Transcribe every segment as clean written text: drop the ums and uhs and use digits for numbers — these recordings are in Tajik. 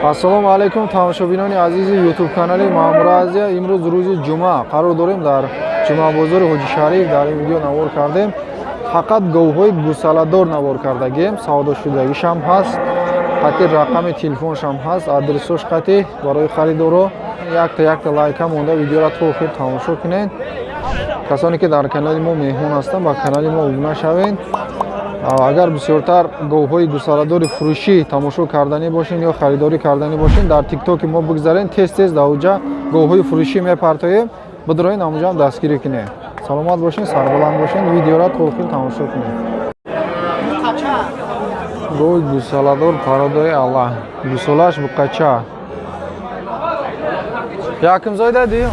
ассалому алайкум тамошобинони азизи ютуб канали Маъмуразия. Имрӯз рӯзи ҷумъа қарор дорем дар ҷумъабозори Ҳоҷи Шариф дар ин видео навор кардем. Фақат говҳои гӯсаладор навор кардагем. Савдошудагишам ҳаст, қати рақами телефоншам ҳаст, адресош қати барои харидоро. Якта лайка монда видеоро то охир тамошо кунед. Касоне ки дар канали мо меҳмон ҳастанд, ба канали мо обуна шавед. Агар бисёртар говҳои гӯсаладори фурӯшӣ тамошо карданӣ бошен ё харидорӣ карданӣ бошен, дар тиктоки мо бигзарен, тез дар оҷа говҳои фурӯшӣ мепартоем. Бидроен амуҷам дастгирӣ кунед. Саломат бошен, сарбаланд бошен. Видеоро то охир тамошо кунед. Гоҳи гӯсаладор пародаи алла. Гӯсолаш буқача. Якимзойда дию?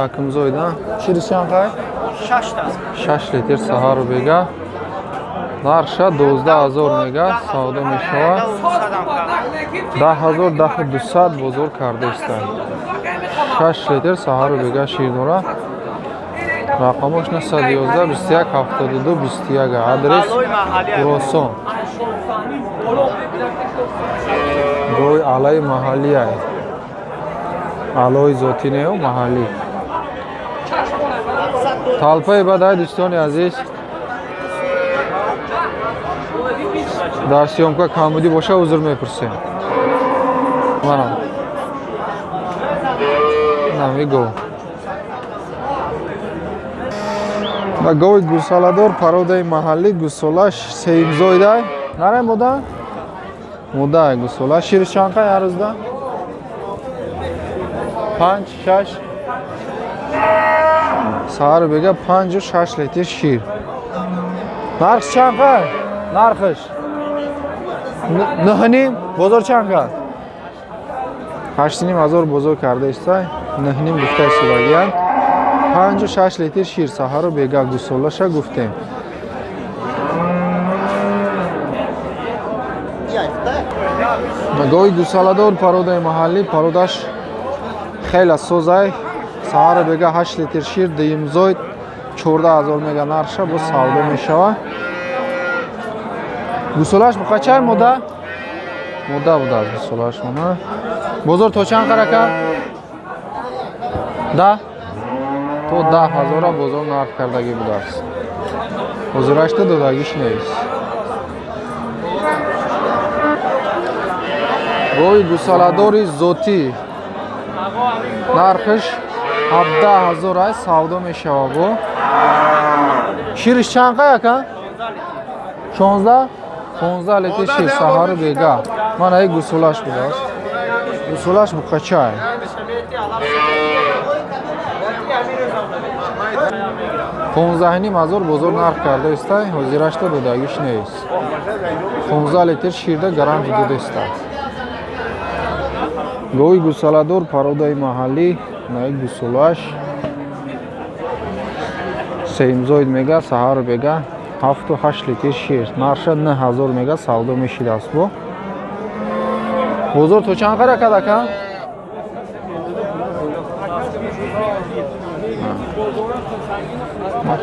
Якимзойда. Чириз чанқай? 6 литр саҳару бега. Нарша 12000 мега савдо мешавад. 10200 бозор кардастанд. 6 литр саҳару бега шир дорад. Рақамош 911 21 72 21. Адрес Уросон. Гоҳи алаи маҳаллияй. Алои зоти не маҳаллӣ. Талпаи бадай дӯстони азиз. Дар сиёмка камбудӣ боша узр мепурсем. Манам. Намиго. Ба гоҳи гӯсаладор пародаи маҳаллӣ гӯсолаш сеимзойдай. Нарай мода? Модай гӯсолаш шириш чанқай арӯзда? 5 6 саҳару бега 5 ва 6 литр шир. Нарх чанқай? Нархш? Нахним бозор чанqa? 8500 бозор кардаистай. Нахним гуфтай силагиян. 5 ва 6 литр шир саҳару бега гӯсолаша гуфтем. Гоҳи гӯсаладор пародаи маҳаллӣ, пародаш хела созай. Саҳару бега 8 литр шир диимзойд 14000 мега нарша бо савдо мешавад. Гӯсолаш буқачай мода? Мода буда гӯсолаш мона. Бозор то чанд қарака? Да? То 10000 бозор нарх кардаги будааст. Ҳозирашта додагиш нест. Гоҳи гӯсаладори зотӣ. Нархш 17000 аст, савдо мешавад бо. Шириш чанд қаяка? 16 15 литр шир саҳару бега. Мана ай гӯсолаш будааст. Гӯсолаш буқачай. Понздаҳним ҳазор бозор нарх кардаистай, ҳозирашта додагиш нест. 15 литр ширда гарант додеста. Гоҳи гӯсаладор пародаи маҳаллӣ, наи гӯсолаш сеимзойд мега саҳару бега 7 ва 8 литр шир. Нарша 9000 мега савдо мешидааст бо. Бозор то чанд қарака дака?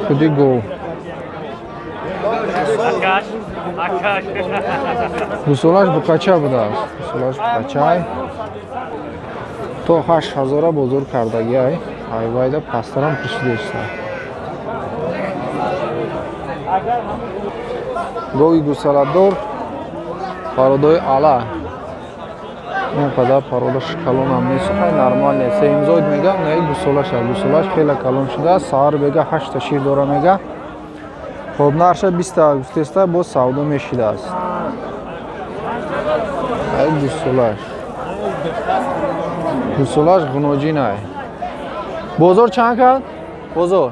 Худи гоҳ. Гӯсолаш буқача будааст. Гӯсолаш буқачай. То 8000 бозор кардагиай. Айвайда пастарам пушидеста. Гоҳи гӯсаладор пародаи ала. Он қадар пародаш калон ам нест, хай нормал нест. Сеимзойд мега, наи гӯсолаш аст. Гӯсолаш хела калон шудааст. Саҳару бега 8 та шир дора мега. Хоб нарша 20 густеста бо савдо мешидааст. Ай гӯсолаш. Гӯсолаш ғуноҷинай. Бозор чанд кард? Бозор.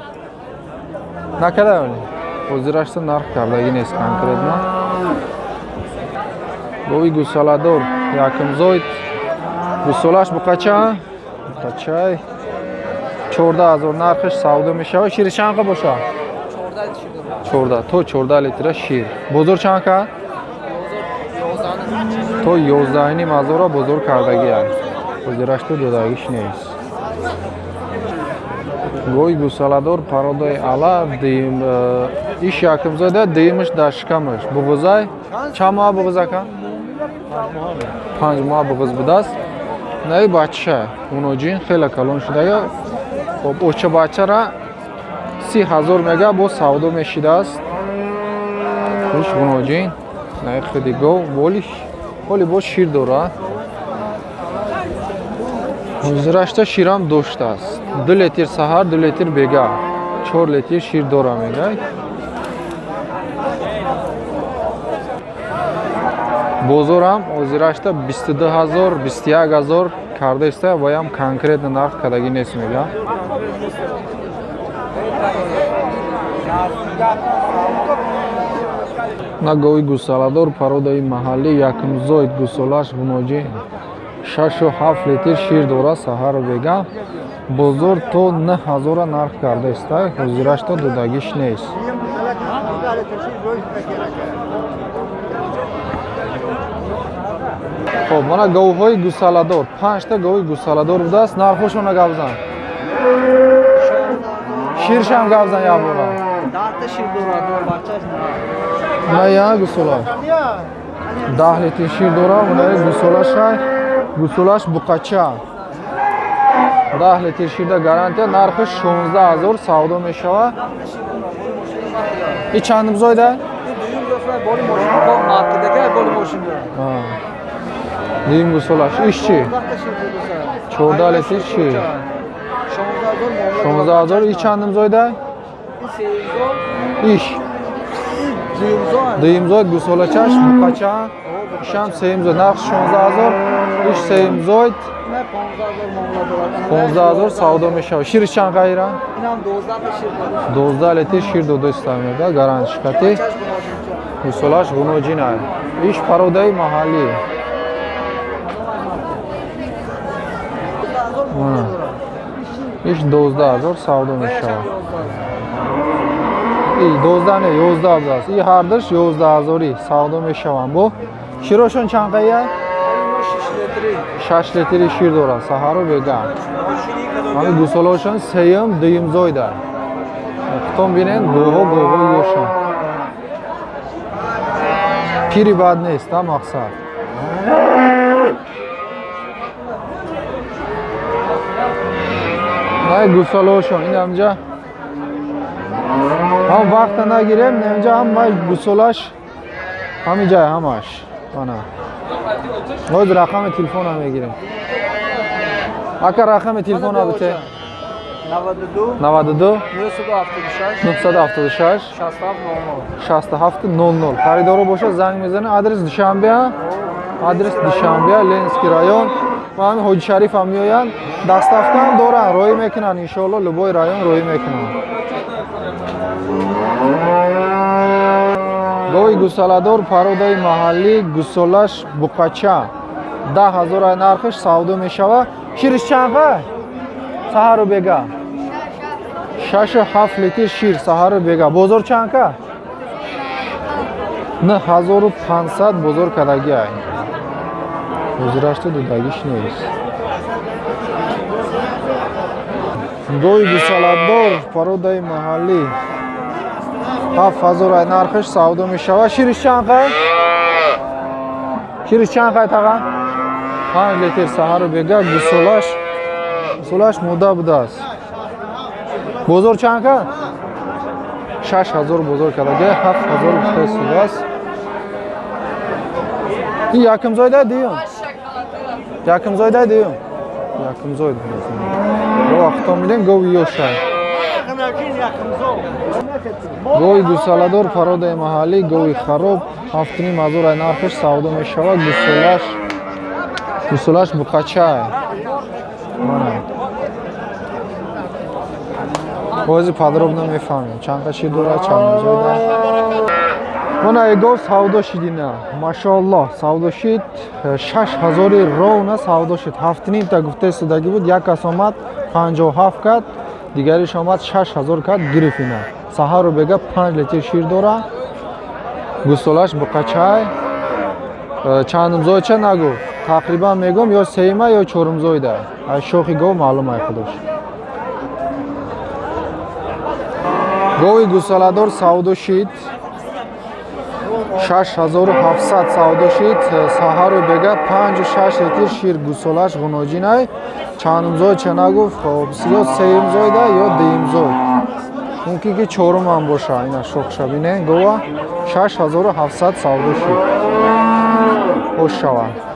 Накадаёни. Ҳозирашта нарх кардаги нест конкретно. Гоҳи гӯсаладор якимзойд. Гӯсолаш буқача? Буқачай. 14000 нархш савдо мешавад. Шир чанқа боша? 14. То 14 литра шир. Бозор чанд кард? То 11500 бозор кардагиай. Ҳозирашта додагиш нест. Гоҳи гӯсаладор пародаи ала дим иш якимзойда диимш дашкамш. Буғузай? Чанд моҳа буғузака? 5 моҳ буғыз будааст. Наи бача уноҷин хеле калон шудая. Хоб оча бачара 30,000 мега бо савдо мешидааст. Иш уноҷин наи хеди гов боли бо шир дорад. Ҳозирашта ширам доштааст. 2 литр саҳар, 2 литр бега. 4 литр шир дора мегай. Бозорам ҳозирашта 22,000, 21,000 карда иста ва ям конкретно нарх кадаги нест мега. На гови гусаладор пародаи маҳаллӣ якмзоид гусолаш гуноҷи 6-7 литр шир дора саҳару бега. Бозор то 9,000 нарх карда иста ҳозирашта додагиш нест. Хоб мана говҳои гусаладор 5 та гови гусаладор будааст. Нархошона гавзан. Ширшам гавзан ябора. 10 та шир дора бачаш. На я гусолаш. 10 литр шир дора, мана гусолаш буқача. 10 литр ширда гарантия нархи 16,000 савдо мешава. И чандим зойда? Дуюм доста боли мошин. Бо мақдаga боли мошин дора. Дим гусолаш ишчи? 14 литр шир. 16,000 и чандим зойда? Иш. Дуюмзой гусолачаш буқача. Ишам сеюмзой нарх 16,000. Иш сеюмзой 15,000 савдо мешава. Шир чанд қайра? Инам 12 та шир дора. 12 литр шир дода истамеда гарантишкати. Гусолаш гуноҷинай. Иш пародаи маҳаллӣ. Иш 12,000 савдо мешава. И 12 не 11 будааст. И ҳардаш 11,000 савдо мешаванд. Бо широшон чанд қайя? 6 литри шир дора саҳару бега. Ҳами гусолашон сеюм дуюмзойда. Хутон бинен гоҳо ёшон. Пири бад нест, мақсад. Най гусолашон ин амҷа. Ҳам вақта нагирем, намҷа ҳам май гусолаш ҳами ҷай ҳамаш. Бана. Ҳоз рақами телефона мегирем. Ака рақами телефона бите. 92 976 6700. Харидоро боша занг мезанед. Адрес Душанбе. Адрес Душанбе, Ленинский район. Ва ҳами Ҳоҷи Шариф ҳам меоянд. Доставка ҳам доранд, роҳӣ мекунанд иншоалло любой район роҳӣ мекунанд. Гови гусаладор пародаи маҳаллӣ гусолаш буқача 10,000 нархиш савдо мешава. Шириш чанд қай? Саҳару бега. 6-7 литр шир саҳару бега. Бозор чанд ка? 9500 бозор кадагиай. Ҳозирашта додагиш нест. Гови гусаладор пародаи маҳаллӣ 7,000 нархиш савдо мешава. Шириш чанд қай? Шириш чанд қай тага? 5 литр саҳару бега гусолаш мудда будааст. Бозор чанд ка? 6,000 бозор кадаги 7,000 бухта судааст. И якмзойда диюм. Якмзойда диюм. Якмзойд. Бо вақтон бидем гови ёшай. Гови гусаладор пародаи маҳаллӣ гови хароб 7,500 нархиш савдо мешава. Гусолаш буқачай. Бози подробно мефаҳмем. Чанд қаши дора, чанд зода. Мана егов савдо шидина. Машааллоҳ, савдо шид 6,000 ровна савдо шид. 7,5 та гуфта истодаги буд. Як кас омад 57 кад, дигариш омад 6,000 кад гирифина. Саҳару бега 5 литр шир дора. Гусолаш буқачай. Чандимзойча нагу. Тақрибан мегум ё сеюма ё чорумзойда. Ай шохи гов маълум ай худош. Гови гусаладор савдо шид 6700 савдо шид. Саҳару бега 5-6 литр шир гусолаш ғуноҷинай. Чандумзой чана гуфт? Хоб, ё сеюмзой да, ё дуюмзой. Мумкин ки чорум ҳам боша. Ина шохша бинед. Гова 6700 савдо шид. Хош шавад.